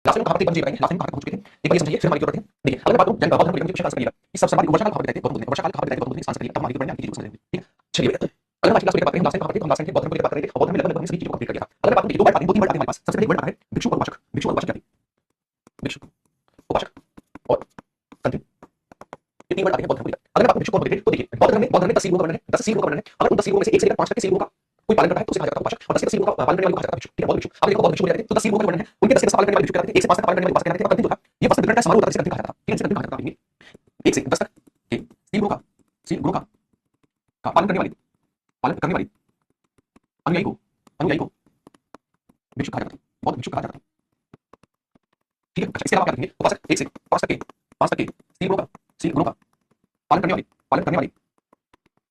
Last में कहां तक पहुंच गए, लास्ट में कहां तक पहुंच चुके थे एक बार ये समझिए, फिर हमारी पढ़ते हैं। देखिए अगर मैं बात करूं जन बौद्ध धर्म के विषय का आंसर करिएगा, इस सब सवाल वर्षाकाल कहां पे बताते हैं, वर्षाकाल कहां पे बताते हैं, आंसर करिए, तब हमारी पढ़ने की चीजों को समझेंगे। ठीक है चलिए, अगर आज की क्लास में बात करें हम लास्ट टाइम कहां पे थे, तो हम लास्ट टाइम बौद्ध धर्म की बात कर रहे थे, बौद्ध धर्म में लगभग हमने सभी चीजों को कंप्लीट कर दिया था। अगर बात करें दो वर्ड आते हैं, दो तीन वर्ड आते हैं हमारे पास, सबसे पहले वर्ड आता है भिक्षु और उपासक। भिक्षु और उपासक क्या है, भिक्षु उपासक और संत, ये तीन वर्ड आते हैं बौद्ध धर्म के। अगर बात भिक्षु और उपासक तो देखिए बौद्ध धर्म में 10 सीढ़ियों का वर्णन है, 10 सीढ़ियों का वर्णन है। अगर उन 10 सीढ़ियों में से 1 से लेकर 5 तक के सीढ़ियों का कोई पालन करता है तो उसे कहा जाता है उपासक, और 10 सीढ़ियों का पालन करने वाले को कहा जाता है भिक्षु। ठीक है, बौद्ध भिक्षु। अब देखो बौद्ध भिक्षु कहते हैं तो 10 सीढ़ियों का वर्णन है, उनके 10 के 10 पालन करने वाले भिक्षु कहते हैं, 1 से 5 तक पालन करने वाले उपासक कहते हैं। अंतिम जो था ये वस्त्र वितरण का समारोह होता है, इसे अंतिम कहा जाता था। ठीक है, इसे अंतिम कहा जाता था। 1 से 10 तक के सीढ़ियों का पालन करने वाले अनुयायी को भिक्षु कहा जाता था, बौद्ध भिक्षु कहा जाता था। ठीक है, अच्छा इसके अलावा क्या देखेंगे, उपासक 1 से 5 तक के सीढ़ियों का पालन करने वाले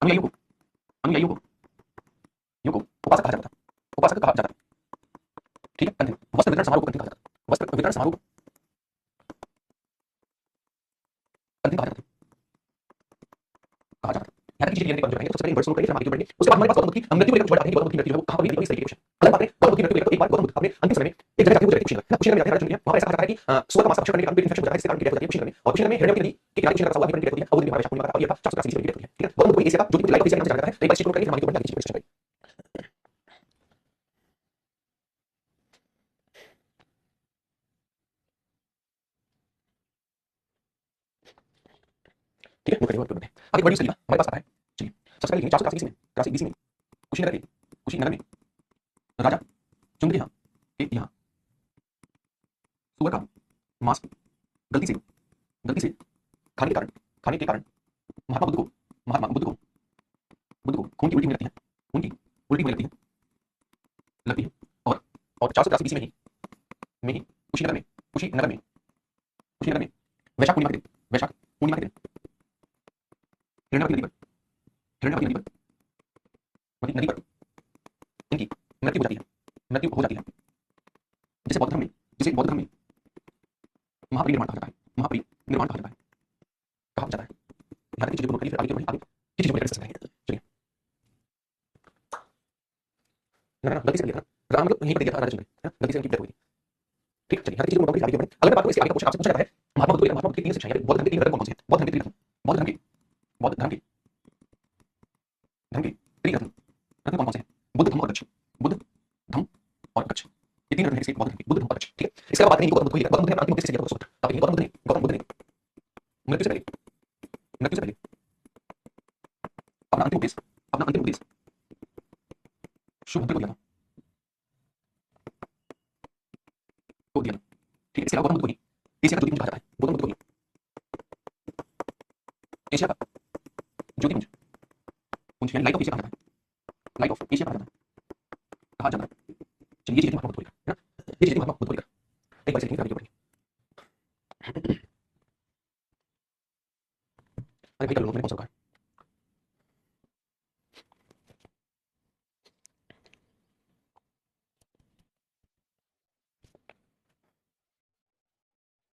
अनुयायियों को उपासक कहा जाता था, उपासक कहा जाता था। ठीक है, कंटिन्यू। वस्त्र वितरण समारोह को कंटिन्यू कहा जाता था, वस्त्र वितरण समारोह कंटिन्यू कहा जाता था। यहाँ तक चीजें क्लियर करने तो सबसे पहले वर्ड्स नोट करिए, फिर हम आगे बढ़ेंगे। उसके बाद हमारे पास गौतम बुद्ध की मृत्यु को लेकर कुछ वर्ड आते हैं कि गौतम बुद्ध की मृत्यु जो है वो कहाँ पर हुई, इस तरीके से अगर बात करें गौतम बुद्ध की मृत्यु को लेकर, तो एक बार गौतम बुद्ध अपने अंतिम समय में एक जगह जाते हैं, वो जगह कुशीनगर है, कुशीनगर में जाते हैं, राजा चुनरी है, वहाँ पर ऐसा कहा जाता है कि सुअर का मांस भक्षण करने के कारण पेट इन्फेक्शन हो जाता है, जिससे कारण की डेथ हो जाती है कुशीनगर में। और कुशीनगर में हिरण्यवती नदी के किनारे कुशीनगर का हुआ हिरण्य की डेथ होती है, और वो दिन में वैशाख पूर्णिमा का, और ये था 483 ईस्वी की डेथ होती है। ठीक है, गौतम बुद्ध को एशिया का ज्योतिपुत्र लाइट ऑफ एशिया के नाम से जाना जाता है। तो एक बार चीज नोट करिए, फिर हम आगे बढ़ेंगे, आगे चीज करेंगे। ठीक है, नोट करिए, आगे वर्ड यूज करिएगा, हमारे पास आता है। चलिए सबसे पहले 483 BC में कुशीनगर में राजा चुंद्र के यहाँ सुअर का मांस गलती से खाने के कारण महात्मा बुद्ध को खून की उल्टी होने लगती है, खून की उल्टी होने लगती है। और 483 BC में ही कुशीनगर में वैशाख पूर्णिमा के दिन हिरण्यवती नदी पर इनकी मृत्यु हो जाती है, जिसे बौद्ध धर्म में महापरिनिर्वाण कहा जाता है, महापरिनिर्वाण कहा जाता है। यहाँ तक चीजों को नोट करिए, फिर आगे बढ़ेंगे, की चीजों को डिस्कस करेंगे। चलिए ना गलती से लिखा राम मतलब यहीं पर दिया था राजा चंद्र है ना, गलती से उनकी डेथ हुई थी। ठीक, चलिए यहाँ तक चीजों को नोट करिए, आगे बढ़ेंगे। अगर बात करें इसके आगे का क्वेश्चन आपसे पूछा जाता है महात्मा बुद्ध की 3 शिक्षाएं, बौद्ध धर्म के 3 रत्न कौन से हैं, बौद्ध धर्म के 3 रत्न कौन कौन से हैं, बुद्ध धम्म और कच्छ। ये 3 रत्न हैं इसके बौद्ध धर्म के, बुद्ध धम्म और कच्छ। ठीक है, इसके बाद बात करेंगे गौतम बुद्ध को ही, गौतम बुद्ध ने अंतिम उपदेश दिया था सूत्र। अब देखिए गौतम बुद्ध ने मृत्यु से पहले अपना अंतिम उपदेश शुभ को दिया था, ठीक है। इसके अलावा गौतम बुद्ध को ही एशिया का ज्योतिपुंज कहा जाता है, गौतम बुद्ध को ही एशिया का ज्योतिपुंज यानी लाइट ऑफ एशिया कहा जाता है, लाइट ऑफ एशिया कहा जाता है। चलिए ये चीजें महात्मा बुद्ध को लेकर है ना, ये चीजें महात्मा बुद्ध को लेकर एक बार से आगे बढ़ेंगे। अरे भाई कर लो, मैंने कौन सा रखा है।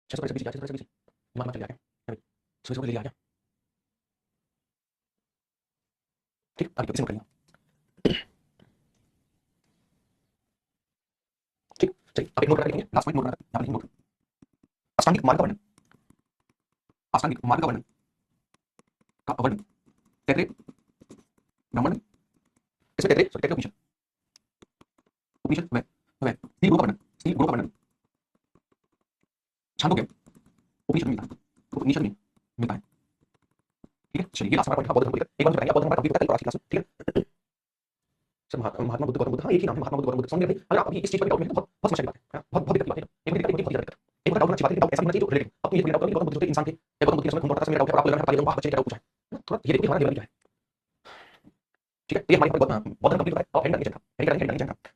छह सौ दिमाग में चले आ गया, सुबह ले आ गया। ठीक, आगे किसी करेंगे। ठीक, चलिए आप एक नोट करा लेंगे, लास्ट पॉइंट नोट करा, यहाँ पर नोट अष्टांगिक मार्ग का वर्णन, अष्टांगिक मार्ग का वर्णन तैतृय ब्राह्मण, इसमें तैतृय उपनिषद में तीन गुणों का वर्णन छांदोग्य उपनिषद में मिलता है। ठीक है, चलिए ये लास्ट हमारा पॉइंट था बौद्ध धर्म को लेकर। एक बार बताएंगे बौद्ध धर्म का कंप्लीट होता है कल क्लास में। ठीक है, सर महात्मा बुद्ध गौतम बुद्ध, हाँ एक ही नाम है, महात्मा बुद्ध गौतम बुद्ध। समझ गए? अगर आप अभी इस चीज पर डाउट में तो बहुत समस्या की बात है, बहुत दिक्कत की बात है। एक बार डाउट बहुत ज्यादा अच्छी बात है, डाउट ऐसा होना चाहिए जो रिलेटेड। अब तो ये डाउट गौतम बुद्ध जो इंसान थे या गौतम बुद्ध के समय खून पड़ता था, मेरा डाउट है, आपको लग रहा है वाह बच्चे का डाउट पूछा है, थोड़ा ये देखिए हमारा लेवल क्या है। ठीक है, ये हमारे बौद्ध धर्म कंप्लीट होता है। और हेड का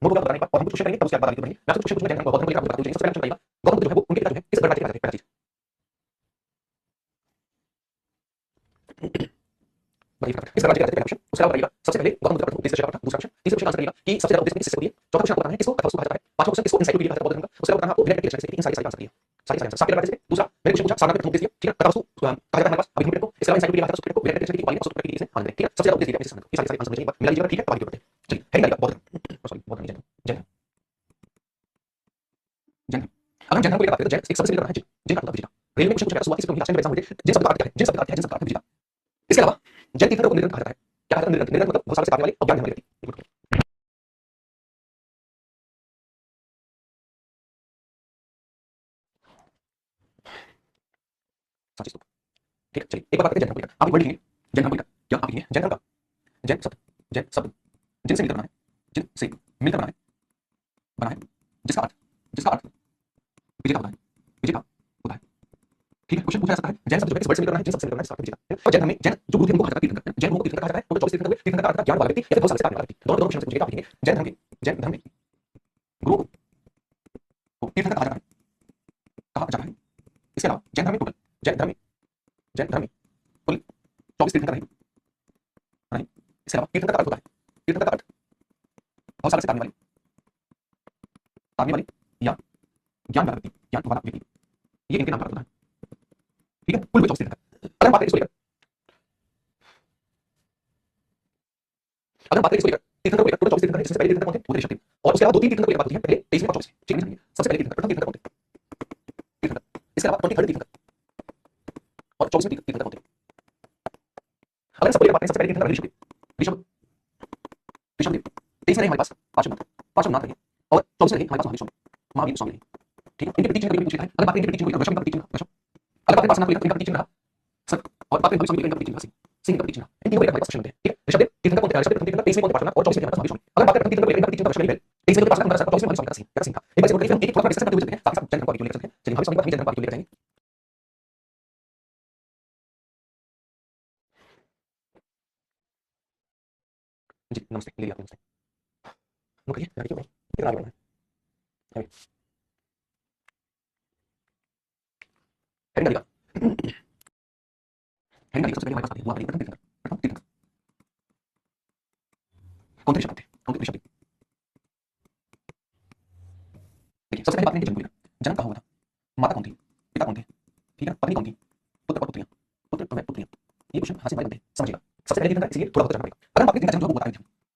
नोट होगा बताने का, और हम कुछ क्वेश्चन करेंगे तब उसके बाद आगे बढ़ेंगे। मैं कुछ क्वेश्चन पूछना बौद्ध धर्म के बारे में। सबसे पहले क्वेश्चन गौतम बुद्ध जो है वो उनके पिता जो है किस गणराज्य के राजा थे, पहला चीज बड़ी फटाफट इस राज्य का पहला क्वेश्चन। उसके बाद बताइएगा सबसे पहले गौतम बुद्ध का उपदेश का दूसरा क्वेश्चन, तीसरा क्वेश्चन आंसर करिएगा कि सबसे ज्यादा उपदेश किससे होती है, चौथा क्वेश्चन आपको बताना है किसको कथा कहा जाता है, पांचवा क्वेश्चन किसको एनसाइक्लोपीडिया कहा जाता है बौद्ध धर्म का, उसके बाद बताना आपको विनय के तीन सारी आंसर दिए, सारी आंसर सारे बारे से। दूसरा मैंने क्वेश्चन पूछा सारनाथ का उपदेश दिया, ठीक है, कथा वस्तु कहा जाता है हमारे पास अभी को, इसके अलावा एनसाइक्लोपीडिया कहा जाता है, विनय के तीन वाली की इसने आंसर, ठीक है, सबसे ज्यादा उपदेश दिया है सारनाथ को, ये सारी आंसर मुझे मिला लीजिएगा। ठीक है, आगे बढ़ते हैं। चलिए हेड लाइक बौद्ध धर्म, सॉरी बौद्ध धर्म जैन अगर हम जैन धर्म को लेकर बात करें तो जैन एक सबसे मिलकर है जिन जिनका मतलब विजेता। रेलवे में क्वेश्चन पूछा सुबह किसी लास्ट टाइम एग्जाम हुए थे जिन शब्द का अर्थ क्या है, जिन शब्द का अर्थ क्या है, जिन शब्द का अर्थ है विजेता। इसके अलावा जैन तीर्थंकर को निर्ग्रंथ कहा जाता है। क्या कहा जाता है निर्ग्रंथ? निर्ग्रंथ मतलब बहुत सालों से काटने वाले अज्ञान धर्म वाले व्यक्ति। सांची स्तूप। ठीक है, चलिए एक बार बात करते हैं जैन धर्म को लेकर। आप एक वर्ड लिखेंगे जैन धर्म को लेकर, क्या आप लिखेंगे जैन धर्म का जैन शब्द जिनसे मिलकर बना है, जिनसे मिलकर बना है जिसका अर्थ विजेता होता है, विजेता होता है। ठीक है, क्वेश्चन पूछा जा सकता है जैन शब्द जो है किस वर्ड से मिलकर बना है, जिन शब्द से मिलकर बना है जिसका अर्थ विजेता। और जैन धर्म में जैन जो गुरु थे उनको कहा जाता है तीर्थंकर। जैन गुरु को तीर्थंकर कहा जाता है, टोटल 24 तीर्थंकर हुए। तीर्थंकर का अर्थ ज्ञान वाला व्यक्ति या फिर बहुत साल से काटने वाला व्यक्ति। दोनों क्वेश्चन से पूछेगा, आप लिखेंगे जैन धर्म में गुरु को तीर्थंकर कहा जाता है, कहा जाता है। इसके अलावा जैन धर्म में टोटल जैन धर्म में कुल 24 तीर्थंकर रहे। इसके अलावा तीर्थंकर का अर्थ होता है, तीर्थंकर का अर्थ बहुत साल से तारने वाले या ज्ञान वाला व्यक्ति, ये इनके नाम का अर्थ होता है। ठीक है, कुल 24 तीर्थंकर। अगर हम बात करें इसको लेकर, तीर्थंकर को लेकर टोटल 24 तीर्थंकर है, जिसमें से पहले तीर्थंकर कौन थे? वो थे ऋषभ देव। और उसके अलावा दो तीन तीर्थंकर को लेकर बात होती है, पहले 23वें और 24वें। ठीक है, सबसे पहले तीर्थंकर प्रथम तीर्थंकर कौन थे? तीर्थंकर। इसके अलावा 23rd तीर्थंकर और 24वें तीर्थंकर कौन थे? अगर सबको लेकर बात करें, सबसे पहले तीर्थंकर ऋषभ देव। ऋषभ देव 23 में रहे हमारे पास पार्श्वनाथ रहे, और 24 में रहे हमारे पास महावीर स्वामी रहे। ठीक है, इनके प्रतीक चिन्ह कभी पूछ लेता है। अगर बात करें इनके प्रतीक चिन्ह को, ऋषभ का प्रतीक चिन्ह ऋषभ। अगर बात करें पार्श्वनाथ को लेकर, इनका प्रतीक चिन्ह रहा सर, और बात करें स्वामी इनका प्रतीक चिन्ह सिंह, सिंह का प्रतीक चिन्ह। इन तीनों को लेकर हमारे पास प्रश्न बनते हैं। ठीक है, ऋषभ देव तीर्थंकर कौन थे? ऋषभ देव तीर्थंकर 23 में कौन थे? पार्श्वनाथ, और 24 में हमारे पास महावीर स्वामी। अगर बात करें तीर्थंकर को लेकर, इनका प्रतीक चिन्ह ऋषभ देव 23 में पार्श्वनाथ हमारा, 24 में हमारे स्वामी का सिंह था। एक बार से हम एक थोड़ा डिस्कस करते हुए चलते हैं, साथ ही साथ जैन धर्म को लेकर चलते हैं। चलिए, महावीर स्वामी का जैन धर्म को लेकर जाएंगे। जी नमस्ते, ले लिया आपने, नमस्ते। नो करिए, क्यों नहीं कितना आगे बढ़ना है। हेडिंग डालिएगा। हेडिंग डालिएगा। सबसे पहले हमारे पास आती है वो आती है प्रथम तीर्थंकर। प्रथम तीर्थंकर कौन थे? ऋषभ थे। कौन थे? ऋषभ देव। देखिए, सबसे पहले बात करेंगे जन्म को लेकर। जन्म कहाँ हुआ था? माता कौन थी? पिता कौन थे? ठीक है, पत्नी कौन थी? पुत्र और पुत्रियां, पुत्र और पुत्रियां। ये क्वेश्चन यहाँ से हमारे बनते हैं, समझिएगा। सबसे पहले तीर्थंकर, इसलिए थोड़ा बहुत जानना पड़ेगा। अगर हम बात करें इनका जन्म जो हुआ था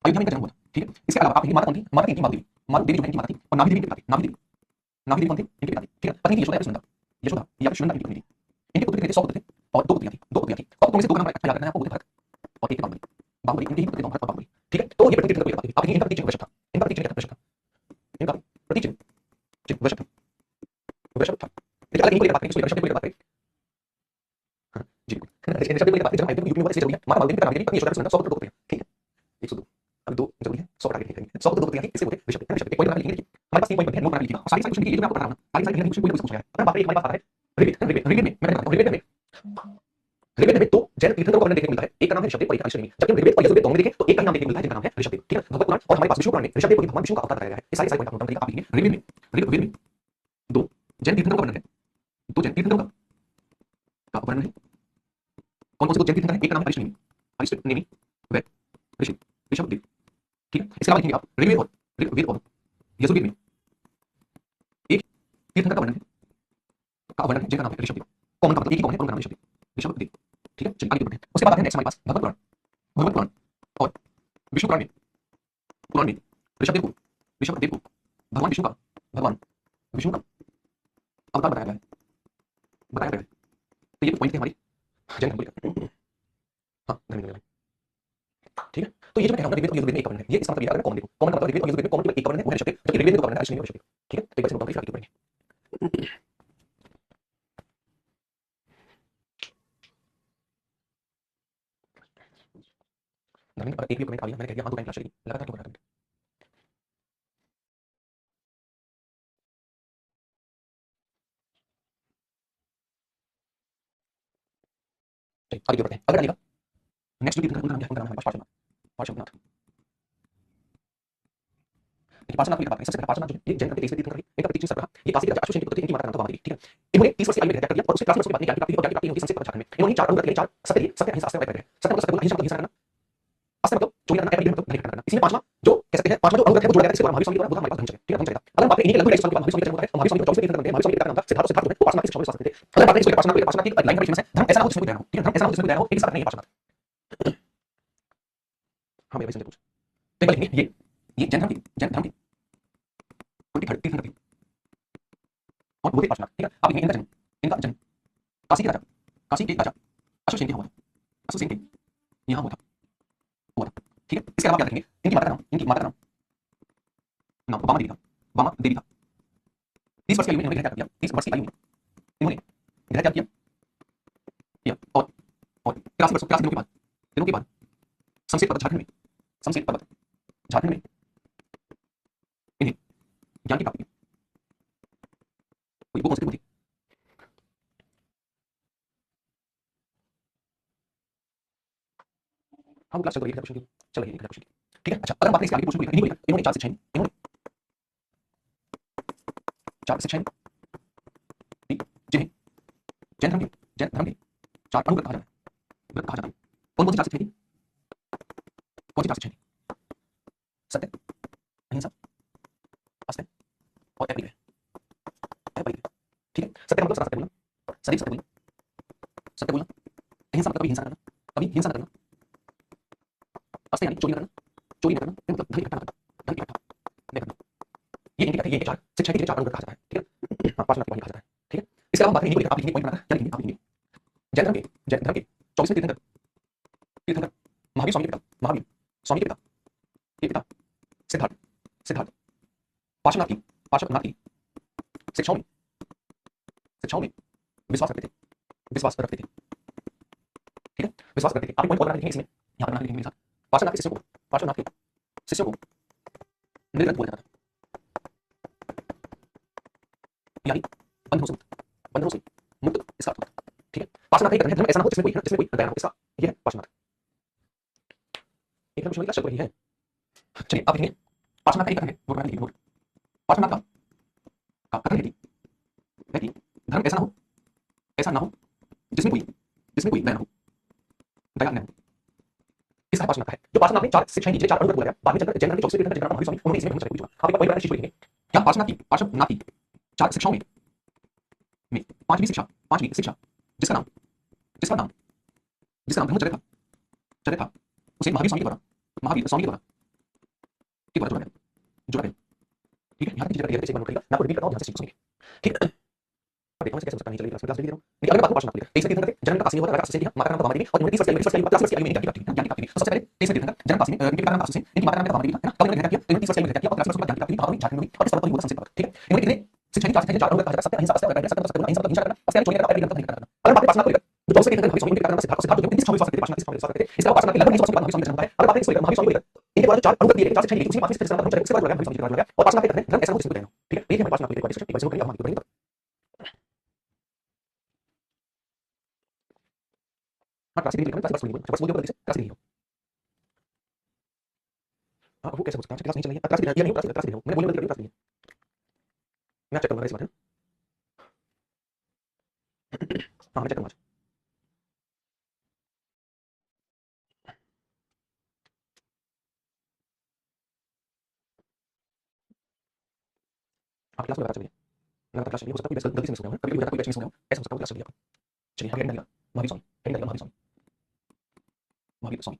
अयोध्या में इनका जन्म हुआ था। ठीक है, इसके अलावा आप माता कौन थी? माता की मालू देवी। मालू देवी जो है इनकी माता थी, और नाभी देवी इनके पिता थे। नाभी देवी कौन थे? इनके पिता थे। ठीक है, पत्नी थी यशोदा या फिर सुनंदा। यशोदा या फिर सुनंदा इनकी पत्नी थी। इनके पुत्र थे 100 पुत्र थे, और दो पुत्रियां थी। तो आप में से दो का नाम अच्छा याद रखना है आपको, वो थे भरत और एक थे बाहुबली। बाहुबली इनके ही पुत्र थे, भरत और बाहुबली। ठीक है, तो ये प्रतीक चिन्ह को लेकर बात हुई। आप इनका प्रतीक चिन्ह वृषभ था। इनका प्रतीक चिन्ह वृषभ था। इनका प्रतीक चिन्ह वृषभ था। वृषभ था। देखिए, अलग इनको लेकर बात करें, वृषभ को लेकर बात करें। हाँ, जी बिल्कुल। ऋषभ को लेकर बात करें, जब अयोध्या में यूपी में हुआ इसलिए जरूरी है। माता बाहुबली, पिता नाभी देवी, पत्नी यशोदा, सुनंदा, 100 पुत्र, 2 पुत्रियां। ठीक है, 102 अभी 2 जरूरी है, 100 टारगेट करेंगे। 100 पुत्र, 2 पुत्रियां थी, इससे वो थे ऋषभ देव। ऋषभ देव पॉइंट बना लिखेंगे। देखिए, हमारे पास 3 पॉइंट बनते हैं, नोट बना लीजिएगा। और सारी सारी क्वेश्चन की ये जो मैं आपको बता रहा हूं ना, सारी सारी क्वेश्चन कोई ना कोई पूछा है। अगर बात करें, हमारे पास आता है ऋग्वेद में ऋग्वेद में 2 जैन तीर्थंकरों का वर्णन देखने को मिलता है। एक का नाम है ऋषभ देव और एक का ऋषि। जबकि हम ऋग्वेद और यजुर्वेद दोनों में देखें तो एक का ही नाम देखने को मिलता है, जिनका नाम है ऋषभ देव। ठीक है, भगवत पुराण और हमारे पास विष्णु पुराण में ऋषभ देव को भगवान विष्णु का अवतार बताया गया है। ये सारी सारी पॉइंट आप नोट करिएगा। आप लिखेंगे ऋग्वेद में 2 जैन तीर्थंकरों का वर्णन है। 2 जैन तीर्थंकरों का वर्णन है। कौन कौन से 2 जैन तीर्थंकर हैं? एक का नाम है अरिष्टनेमि व ऋषि ऋषभ देव। ठीक है, इसके अलावा लिखेंगे आप ऋग्वेद और यजुर्वेद में एक तीर्थंकर का वर्णन है जिनका नाम है ऋषभ देव। कॉमन का मतलब एक ही कॉमन है, उनका नाम है ऋषभ देव। ठीक है, चलिए आगे बढ़ते हैं। उसके बाद है नेक्स्ट हमारे पास भगवत पुराण और विष्णु पुराण में ऋषभ देव को भगवान विष्णु का अवतार बताया गया है। तो ये कुछ पॉइंट थे हमारे जैन धर्म को लेकर। हाँ, धर्म। ठीक है, तो ये जो मैं कह रहा हूं ऋग्वेद और यजुर्वेद में एक का वर्णन है। ये इसका मतलब ये अगर कॉमन देखो, कॉमन का मतलब ऋग्वेद और यजुर्वेद में कॉमन केवल एक का वर्णन है, वो है ऋषभ देव। जबकि ऋग्वेद में 2 का वर्णन है, अरिष्टनेमि और ऋषभ देव। ठीक है, तो एक बार से नोट करके आगे बढ़ेंगे। धर्म एक भी कमेंट आ गया, मैंने कह दिया हाँ 2 टाइम क्लास चलेगी, लगातार क्यों कर रहा है? चलिए आगे बढ़ते हैं। अगर डालिएगा नेक्स्ट जो तीर्थंकर उनका नाम है पार्श्वनाथ। पार्श्वनाथ देखिए, पार्श्वनाथ की बात करें, सबसे पहले पार्श्वनाथ जो है ये जैन का 23वें तीर्थंकर है। इनका प्रतीक चिन्ह सर्प रहा। ये काशी के राजा अश्वसेन के पुत्र थे, इनकी माता का नाम था वामदेवी। ठीक है, इन्होंने 30 वर्ष की आयु में त्याग कर दिया और उसके 40 वर्ष के बाद ज्ञान की प्राप्ति होगी संस्कृत और झारखंड में। इन्होंने 4 अनुव्रत लिए, 4 सत्य लिए, सत्य अहिंसा अस्त्र वैराग्य। सत्य मतलब सत्य बोलना, अहिंसा मतलब हिंसा करना, अस्त्र मतलब चोरी करना, एपीडी मतलब नहीं करना। इसलिए पांचवा जो कह सकते हैं, पांचवा जो अनुव्रत है वो जोड़ा गया था, इसके द्वारा महावीर स्वामी द्वारा वो हमारे पास धर्मचर्य। ठीक है, धर्मचर्य। अगर हम बात करें इन्हीं के लघु लाइफ के बाद महावीर स्वामी का जन्म होता है, और महावीर स्वामी 24वें तीर्थंकर बनते हैं। महावीर स्वामी के पिता का नाम था सिद्धार्थ। सिद्धार्थ जो है वो पार्श्वनाथ की शिक्षा में विश्वास करते थे। अगर बात करें इसको पार्श्वनाथ की लाइन बड़ी फेमस है, धर्म ऐसा ना हो जिसमें कोई दया ना हो। ठीक है, धर्म ऐसा ना हो जिसमें कोई दया ना हो, एक साथ नहीं है पार्श्वनाथ। हाँ मेरे भाई संजय पूछ, तो एक बार लिखेंगे ये जैन धर्म की 23rd तीर्थंकर थे। और वो थे पार्श्वनाथ। ठीक है, आप लिखेंगे इनका जन्म काशी के राजा अश्वसेन के यहाँ हुआ था। अश्वसेन के यहाँ हुआ था। ठीक है, इसके अलावा क्या रखेंगे, इनकी माता का नाम नाम वामा देवी था। 30 वर्ष की आयु में इन्होंने गृह त्याग किया। 30 वर्ष की आयु में इन्होंने गृह त्याग किया और 83 दिनों के बाद शमशेर पर्वत झारखंड में इन्हें ज्ञान की प्राप्ति हुई। वो कौन सी थी? हाँ, वो क्लास चल रही है, चल रही है। ठीक है, अच्छा, अगर हम बात करें इसके आगे पोर्शन को लेकर, इन्होंने 4 शिक्षाएं दी, जिन्हें जैन धर्म के 4 अनुव्रत कहा जाता है। कौन कौन सी 4 शिक्षाएं थी? कौन सी 4 शिक्षाएं थी? सत्य, अहिंसा, आस्था और अपरिग्रह। ठीक है, सत्य का मतलब सत्य बोलना, सदैव सत्य बोलना, अहिंसा मतलब कभी हिंसा न करना, आस्था यानी चोरी न करना, मतलब धन इकट्ठा न करना। ये इनके 4 शिक्षाएं के 4 अनुव्रत कहा जाता है। ठीक है, हाँ, 5 अनुव्रत कहा जाता है। ठीक है, इसके अलावा बात करें इन्हीं को लेकर, आप लिखेंगे पॉइंट बनाकर, क्या लिखेंगे? आप लिखेंगे जैन धर्म के 24वें तीर्थंकर महावीर स्वामी के पिता सिद्धार्थ पार्श्वनाथ की शिक्षाओं में विश्वास रखते थे। ठीक है, विश्वास करते थे। आप एक पॉइंट और बना लिखेंगे इसमें, यहाँ पर बना लिखेंगे मेरे साथ। पार्श्वनाथ के शिष्यों को निर्ग्रंथ बोला जाता था, यानी बंधनों से मुक्त इसका अर्थ होता है। ठीक है, पार्श्वनाथ का एक धर्म ऐसा ना हो जिसमें कोई दया ना हो, इसका ये है पार्श्वनाथ। एक धर्म चल रही है। चलिए आप लिखेंगे पार्श्वनाथ का एक कथन है, वो लिखेंगे। पार्श्वनाथ का कथन है कि धर्म ऐसा ना हो जिसमें कोई दया न हो। इसका पार्श्वनाथ है। जो पार्श्वनाथ ने 4 शिक्षाएं दी, 4 अनुव्रत बोला गया, बाद में चलकर जैन धर्म के 24वें तीर्थंकर महावीर स्वामी, उन्होंने इसमें बहुत सारे कुछ आप एक पॉइंट बनाकर शीट लिखेंगे। क्या पार्श्वनाथ की 4 शिक्षाओं में पांचवी शिक्षा जिसका नाम ब्रह्मचर्य था, उसे महावीर स्वामी के द्वारा जोड़ा गया। ठीक है, यहाँ तक चीजें क्लियर है, इसे एक बार नोट करिएगा, मैं आपको रिपीट करता हूं, ध्यान से चीज सुनिए। ठीक है, पर देखो कैसे हो सकता नहीं, चलिए क्लास दे रहा हूं। लेकिन अगर बात को पार्श्वनाथ को लेकर 23वें तीर्थंकर थे, जन्म का काशी हुआ था, राजा अश्वसेन की माता का नाम वामा देवी, और इन्होंने 30 वर्ष की आयु में इनकी ज्ञान की प्राप्ति हुई। सबसे पहले 23वें तीर्थंकर जन्म काशी में, इनके पिता का नाम अश्वसेन, इनकी माता का नाम वामा देवी था, है ना। कब इन्होंने ग्रहण किया? इन्होंने 30 वर्ष की आयु में ग्रहण किया और 30 वर्ष के बाद ज्ञान की प्राप्ति हुई, झारखंड में हुई, और इस पर्वत पर हुआ शमशेर पर्वत। ठीक है, इन्होंने कितने शिक्षा की 4 शिक्षाएं, 4 अनुव्रत कहा जाता है, सत्य, अहिंसा, आस्था और अपरिग्रह। सत्य मतलब सत्य बोलना, अहिंसा मतलब हिंसा करना, आस्था यानी चोरी करना, अपरिग्रह मतलब धन इकट्ठा करना। अगर बात करें पार्श्वनाथ को लेकर, जो 24वें तीर्थंकर महावीर स्वामी, उनके पिता का नाम सिद्धार्थ जो 30 विश्वास करते थे, पार्श्वनाथ विश्वास करते थे। इसके अलावा पार्श्वनाथ के लगभग 20 वर्ष के बाद महावीर स्वामी का जन्म होता है। अगर बात करें इसको लेकर, महावीर स्वामी को लेकर, इनके द्वारा 4 अनुव्रत दिए गए, 4 शिक्षाएं दी गई, उसी 5 शिक्षा का उसके बाद महावीर स्वामी का और पार्श्वनाथ के कहते हैं धर्म ऐसा ना हो जिसमें कोई दया न हो। ठीक है, ये है पार्श्वनाथ को लेकर डिस्कशन, एक बार करेंगे, हम आगे बढ़ेंगे। हाँ, क्लासिक क्लास बस बोलिए, बस बोलिए, क्लासिक नहीं हो। हाँ, वो कैसे हो सकता है? क्लास नहीं चल रही है, क्लास नहीं हो, क्लास नहीं हो, मैंने बोलने क्लास नहीं है। मैं चेक करूंगा इस बात है। हाँ, मैं चेक करूंगा। आप क्लास को लगातार चलिए, लगातार क्लास चलिए। हो सकता है कोई गलती से मिस हो गया हो, कभी-कभी हो जाता है, कोई बैच मिस हो गया हो, ऐसा हो सकता है, क्लास चलिए आप। चलिए, हाँ, हेडिंग डालिएगा महावीर स्वामी, हेडिंग डालिएगा महावीर स्वामी।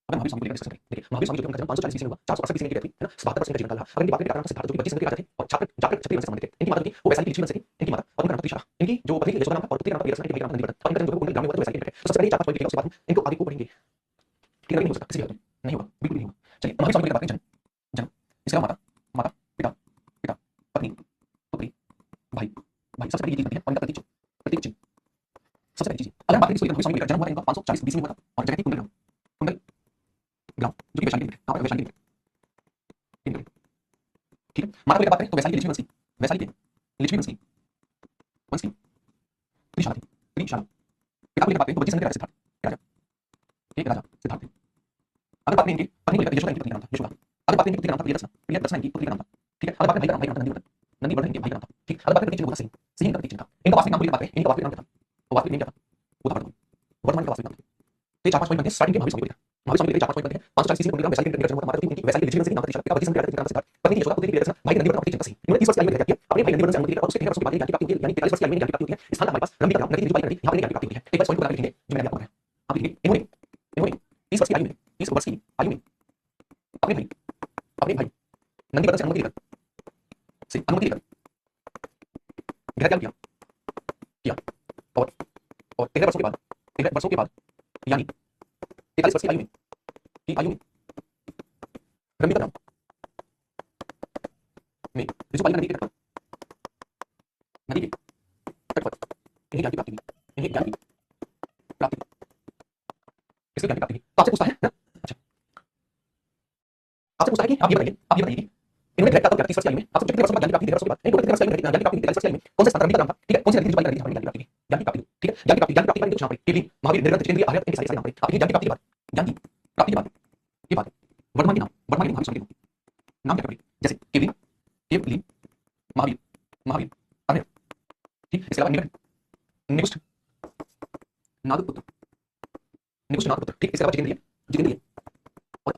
अगर महावीर स्वामी को लेकर डिस्कशन करें, देखिए महावीर स्वामी जो उनका जन्म 540 बीसी में हुआ, 480 बीसी में इनकी डेथ हुई, है ना। 77 वर्ष इनका जीवन काल रहा। अगर इनकी बात करें, पिता का नाम सिद्धार्थ जो कि 25 के राजा थे और जाटक क्षत्रिय वंश से संबंधित थे। इनकी माता जो थी वो वैशाली की लिच्छवी वंश से थी, इनकी माता, और उनका नाम त्रिशला। इनकी जो पत्नी थी यशोदा नाम था, और पुत्री का नाम था वीररत्न, इनके नाम था नंदीवर्धन, और इनका जन्म जो है वो ग्राम में हुआ था, वैशाली में है। तो सबसे पहले 4-5 पॉइंट लिखेगा, उसके बाद इनको आगे को पढ़ेंगे। ठीक है, नहीं हो सकता किसी भी हालत में, नहीं होगा, बिल्कुल नहीं होगा। चलिए, महावीर स्वामी को लेकर बात करें, जन्म, इसके अलावा माता, पिता, पत्नी, पुत्री, भाई सबसे पहले ये चीज बनती है, और इनका प्रतीक चिन्ह सबसे पहली चीज। अगर बात करें इसको लेकर, महावीर स्वामी को लेकर जन्म हुआ था इनका 540 बीसी में हुआ था, और जगह थी कुंडल ग्राम, जो कि वैशाली में है। कहाँ पर? वैशाली में। ठीक है, माता को लेकर बात करें तो वैशाली की लिच्छवी वंश की त्रिशाला। पिता को लेकर बात करें तो वज्जी संघ के राजा सिद्धार्थ थे। अगर बात करें इनकी पत्नी को लेकर यशोदा, इनकी पत्नी का नाम था यशोदा। अगर बात करें इनकी पुत्री का नाम था प्रियदर्शना इनकी पुत्री का नाम था। ठीक है, अगर बात करें भाई का नाम नंदीवर्धन इनके भाई का नाम था। ठीक, अगर बात करें चिन्ह सिंह इनका प्रतीक चिन्ह था। इनका वास्तविक नाम को लेकर बात करें, इनका वास्तविक नाम क्या था? तो वास्तविक नेम क्या था? वो था वर्धमान का वास्तविक नाम था। तो ये 4-5 पॉइंट बनते हैं स्टार्टिंग के महावीर स्वामी को लेकर। महावीर स्वामी को लेकर 4-5 पॉइंट बनते हैं। 540 बीसी में कुंडल ग्राम वैशाली में जन्म हुआ था। माता थी इनकी वैशाली की लिच्छवी वंश की नाम था त्रिशला। पिता वज्जी संघ के राजा थे, इनका नाम सिद्धार्थ। पत्नी थी यशोदा, पुत्री थी प्रियदर्शना, भाई नंदीवर्धन, प्रतीक चिन्ह सिंह। इन्होंने 30 वर्ष की आयु में ग्रहण किया। अपने भाई नंदीवर्धन से अनुमति लेकर और उसके 13 वर्ष के बाद ज्ञान की प्राप्ति होती है, यानी 43 वर्ष की आयु में ज्ञान की प्राप्ति होती है। स्थान हमारे पास लंबी कथा नगरी की यहाँ पर ज्ञान की प्राप्ति होती है। एक बार पॉइंट को लिखेंगे जो मैंने आपको बताया। आप लिखेंगे इन्होंने 30 वर्ष की आयु में अपने भाई नंदीवर्धन से अनुमति लेकर से अनुमति लेकर गृह त्याग किया किया और 13 वर्षों के बाद यानी 43 वर्ष की आयु में रम्य ग्राम में ऋजुपालिका नदी के तट पर इन्हें ज्ञान की प्राप्ति हुई, इन्हें ज्ञान की प्राप्ति हुई, इसके ज्ञान की प्राप्ति हुई। तो आपसे पूछता है ना, अच्छा आपसे पूछता है कि आप ये बताइए कि इन्होंने ग्रह तब किया 30 वर्ष की आयु में, आपसे कितने वर्षों के बाद ज्ञान की प्राप्ति 13 वर्षों के बाद, नहीं 13 वर्ष की आयु में ज्ञान की प्राप्ति 43 वर्ष की आयु में कौन सा स्थान रम्य ग्राम था, ठीक है, कौन सी नदी ऋजुपालिका नदी हमारी ज्ञान की प्राप्ति हुई, ठीक है, ज्ञान की प्राप्ति पर कुछ नाम पड़े, केवली महावीर निरंतर जितेंद्रिय आर्यत इनके सारे नाम पड़े। आप ये ज्ञान की प्राप्ति के बाद, ज्ञान की प्राप्ति के बाद वर्तमान के नाम महावीर स्वामी के नाम क्या पड़े, जैसे केवली केवली महावीर महावीर अनय, ठीक, इसके अलावा निकुष्ट नागपुत्र निकुष्ट नागपुत्र, ठीक, इसके अलावा जितेंद्रिय जितेंद्रिय और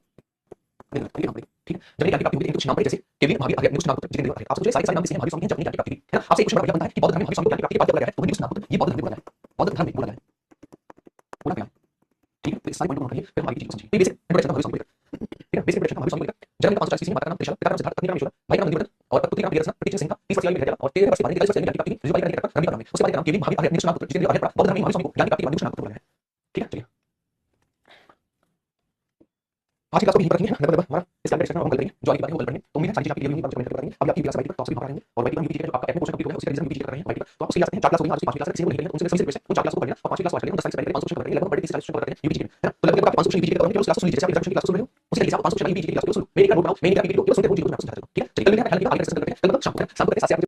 निरंतर नाम पड़े, ठीक है। जब ज्ञान की प्राप्ति हुई कुछ नाम पड़े जैसे केवली महावीर अनय निकुष्ट नागपुत्र जितेंद्रिय और आपसे सारे नाम से महावीर स्वामी की ज्ञान की प्राप्ति हुई है ना। आपसे एक क्वेश्चन बड़ा बनता है कि बौद्ध धर्म में महावीर स्वामी की ज्ञान की प्राप्ति कब बोला गया है, तो निकुष्ट नागपुत्र ये बौद्ध धर्म में बोला गया है, बौद्ध धर्म में बोला गया है, ठीक है। तो इस सारे पॉइंट को करिए, फिर हम आगे चीजों को समझेंगे। बेसिक इंट्रोडक्शन महावीर स्वामी, ठीक है, बेसिक इंट्रोडक्शन महावीर स्वामी। जन्म 540 में माता का नाम त्रिशला, पिता का नाम सिद्धार्थ, पत्नी का नाम ईश्वरा, भाई का नाम नंदीवर्धन और पुत्री का नाम प्रियदर्शना, प्रतीक सिंह का 30 वर्ष की आयु में और 13 वर्ष के बाद 43 वर्ष की आयु में ज्ञान की प्राप्ति हुई, ऋजुपालिका नदी के तट पर रम्य ग्राम में। उसके बाद नाम केवली महावीर अनय निकुष्ट नागपुत्र जितेंद्रिय और बौद्ध धर्म में महावीर स्वामी को ज्ञान की प्राप्ति के बाद निकुष्ट नागपुत्र बोला गया है, ठीक है। चलिए आज की क्लास को यहीं पर रखेंगे, नंबर हमारा इस कैलेंडर सेक्शन में हम कल करेंगे, जो आगे की बातें हम कल पढ़ेंगे। तो उम्मीद है सारी चीजें आपके लिए भी कमेंट करेंगे। अभी आपकी क्लास बैठ पर तो आपसे भी करेंगे और बैठ पर यूपीटी का जो आपका ऐप में क्वेश्चन कंप्लीट हो गया, उसी का रीजन यूपीटी कर रहे हैं बैठ पर। तो आप उसकी क्लास में 4 क्लास हो गई, आज की 5वीं क्लास है, किसी को नहीं करेंगे उनसे सभी से रिक्वेस्ट है उन 4 क्लास को कर लेना और 5वीं क्लास वाच लेना, 10 तारीख से पहले 500 क्वेश्चन कर देंगे, लगभग 30 क्वेश्चन कर देंगे यूपीटी के, है ना। तो लगभग आप 500 क्वेश्चन यूपीटी के करेंगे, क्लास सुन लीजिए, जैसे आप इंट्रोडक्शन की क्लास सुन रहे हो उसी तरीके से आप 500 क्वेश्चन यूपीटी की क्लास को सुनो, मेरी का नोट बनाओ, मेरी का वीडियो को सुनते रहो, चीजों को समझाते रहो, ठीक है। चलिए कल मिलते हैं, ख्याल रखिएगा, आगे सेशन करते हैं, कल शाम को 7 से 8